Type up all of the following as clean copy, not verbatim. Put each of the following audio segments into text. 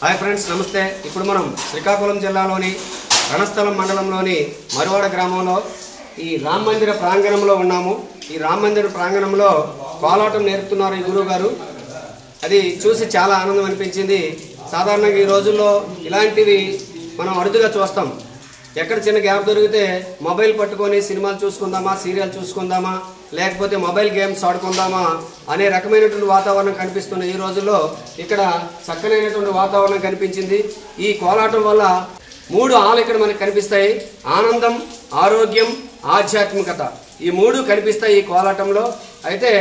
Hi friends, నమస్తే. ఇప్పుడు మనం శ్రీకాకుళం జిల్లాలోని రణస్థలం మండలంలోని మరువాడ గ్రామంలో ఈ రామ మందిర ప్రాంగణంలో ఉన్నాము. ఈ రామ మందిర ప్రాంగణంలో కోలాటం నేర్పుతున్నారు ఈ గురువు గారు. అది చూసి చాలా ఆనందం అనిపించింది. సాధారణంగా ఈ రోజుల్లో ఇలాంటివి మనం అరుదుగా చూస్తాం. ఎక్కడ చిన్న గ్యాప్ దొరికితే మొబైల్ పట్టుకొని సినిమాలు చూసుకుందామా, సీరియల్ చూసుకుందామా, లేకపోతే మొబైల్ గేమ్స్ ఆడుకుందామా అనే రకమైనటువంటి వాతావరణం కనిపిస్తున్న ఈ రోజుల్లో ఇక్కడ చక్కనైనటువంటి వాతావరణం కనిపించింది. ఈ కోలాటం వల్ల 3 ఆలు ఇక్కడ మనకు కనిపిస్తాయి. ఆనందం, ఆరోగ్యం, ఆధ్యాత్మికత, ఈ 3 కనిపిస్తాయి ఈ కోలాటంలో. అయితే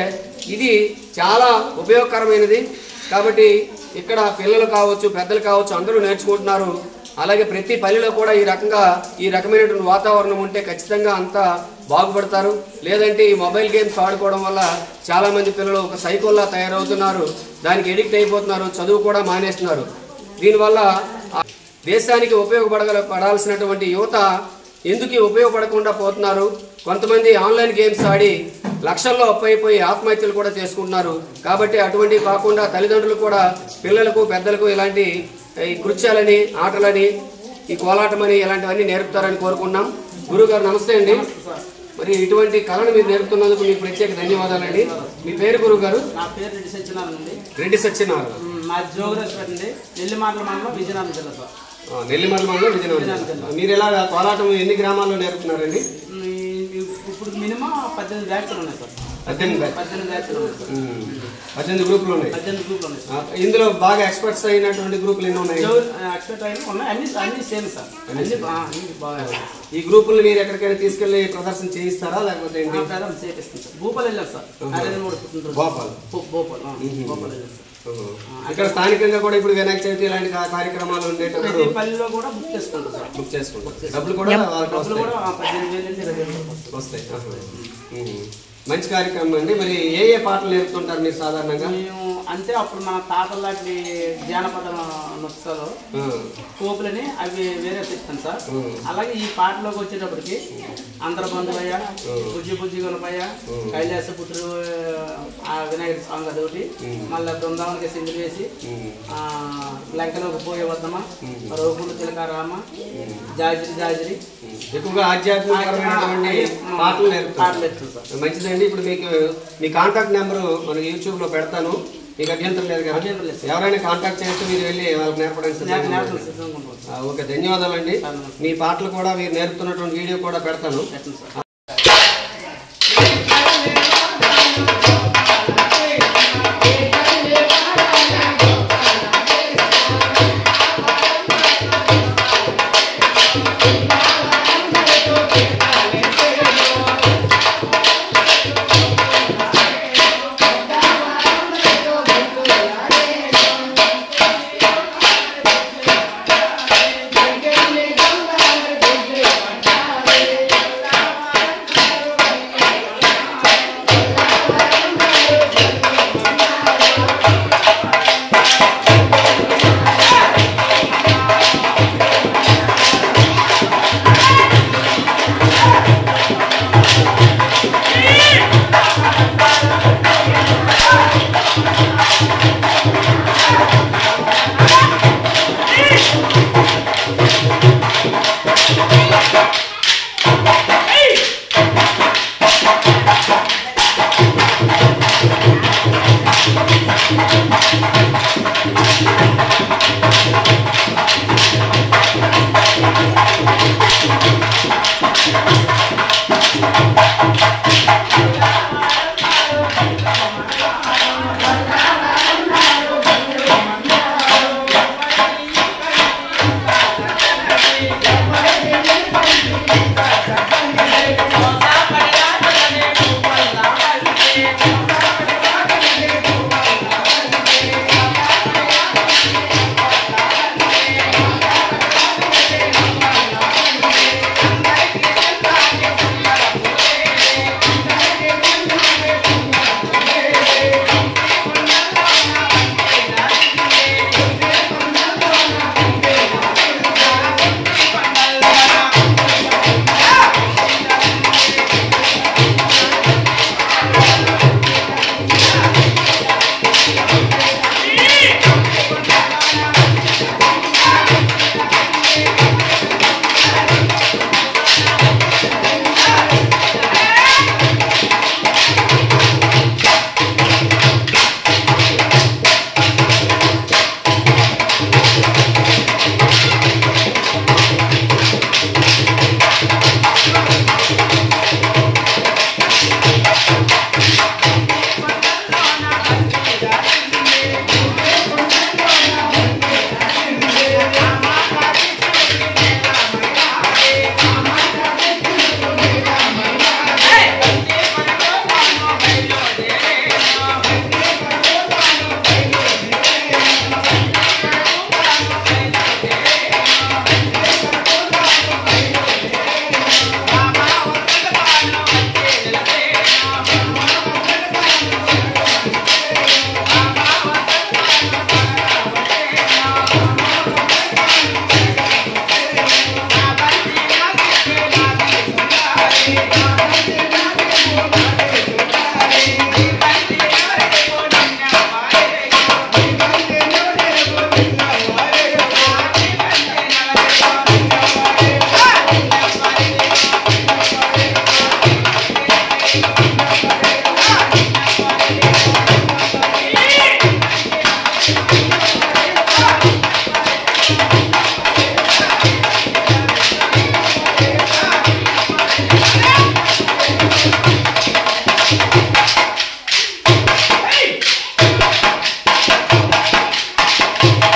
ఇది చాలా ఉపయోగకరమైనది కాబట్టి ఇక్కడ పిల్లలు కావచ్చు, పెద్దలు కావచ్చు, అందరూ నేర్చుకుంటున్నారు. అలాగే ప్రతి పల్లెలో కూడా ఈ రకమైనటువంటి వాతావరణం ఉంటే ఖచ్చితంగా అంతా బాగుపడతారు. లేదంటే ఈ మొబైల్ గేమ్స్ ఆడుకోవడం వల్ల చాలామంది పిల్లలు ఒక సైకోల్లా తయారవుతున్నారు, దానికి ఎడిక్ట్ అయిపోతున్నారు, చదువు కూడా మానేస్తున్నారు. దీనివల్ల దేశానికి ఉపయోగపడాల్సినటువంటి యువత ఎందుకు ఉపయోగపడకుండా పోతున్నారు. కొంతమంది ఆన్లైన్ గేమ్స్ ఆడి లక్షల్లో అప్పైపోయి ఆత్మహత్యలు కూడా చేసుకుంటున్నారు. కాబట్టి అటువంటివి కాకుండా తల్లిదండ్రులు కూడా పిల్లలకు, పెద్దలకు ఇలాంటి ఈ కృత్యాలని, ఆటలని, ఈ కోలాటమని ఇలాంటివన్నీ నేర్పుతారని కోరుకున్నాం. గురుగారు నమస్తే అండి. మరి ఇటువంటి కళను మీరు నేర్పుతున్నందుకు మీకు ప్రత్యేక ధన్యవాదాలండి. మీ పేరు గురుగారు? నా పేరు రెడ్డి సత్యనారాయణ అండి. రెడ్డి సత్యనారాయణ. మా జోగ్రఫీ అండి. నెల్లిమర్ల మండలం, విజయనగరం జిల్లా సార్. నెల్లిమర్ల మండలం, విజయనగరం జిల్లా. మీరు ఎలా కోలాటం ఎన్ని గ్రామాల్లో నేర్పుతున్నారండి? ఇప్పుడు మినిమం 18 బ్యాచ్లు ఉన్నాయి సార్. 18 బ్యాచ్లు ఉన్నాయి సార్. 18 గ్రూపులు ఉన్నాయి. 18 గ్రూపులు ఉన్నాయి సార్. ఇందులో బాగా ఎక్స్పర్ట్స్ అయినటువంటి గ్రూపులు ఎన్ని ఉన్నాయి? ఎక్స్పర్ట్ అయినా ఉన్నాయి. అన్ని సేమ్ సార్. అన్ని బాగా. ఈ గ్రూపులు మీరు ఎక్కడికైనా తీసుకెళ్లి ప్రదర్శన చేయిస్తారా లేకపోతే చేపిస్తాం సార్. భూపాల్ వెళ్ళాం సార్. భోపాల్ వెళ్ళాం సార్. ఇక్కడ స్థానికంగా కూడా ఇప్పుడు వినాయక చవితి ఇలాంటి కార్యక్రమాలు ఉండేటప్పుడు పల్లెలో కూడా బుక్ చేసుకుంటాం సార్. బుక్ చేసుకుంటాం. డబ్బులు కూడా 18,000 నుంచి 20,000 వస్తాయి. మంచి కార్యక్రమం అండి. మరి ఏ పాటలు నేర్పుతుంటారు మీరు సాధారణంగా? మేము అంటే అప్పుడు మన తాతల లాంటి జానపద నృత్యాలు కోపులని అవి వేరే చెప్తాను సార్. అలాగే ఈ పాటలోకి వచ్చేటప్పటికి అందర బంధువయ్య, బుజ్జి బుజ్జి గొనపయ్య, కైలాస పుత్రుడు, ఆ వినాయకుడి సాంగ్ అదొకటి, మళ్ళీ బృందావనికి సింగిల్ వేసి లంకలోకి పోయే వద్దమా, రోగులు తిలకారామ, జాజిరి జాజిరి, ఎక్కువగా ఆధ్యాత్మికమైనటువంటి పాటలు నేర్పుతారు. మంచిదండి. ఇప్పుడు మీకు మీ కాంటాక్ట్ నెంబర్ మన యూట్యూబ్ లో పెడతాను. మీకు అభ్యంతరం లేదు కదా? ఎవరైనా కాంటాక్ట్ చేస్తే మీరు వెళ్ళి వాళ్ళకి నేర్పడానికి. ఓకే, ధన్యవాదాలండి. మీ పాటలు కూడా మీరు నేర్పుతున్నటువంటి వీడియో కూడా పెడతాను.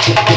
శ్రీకాకుళం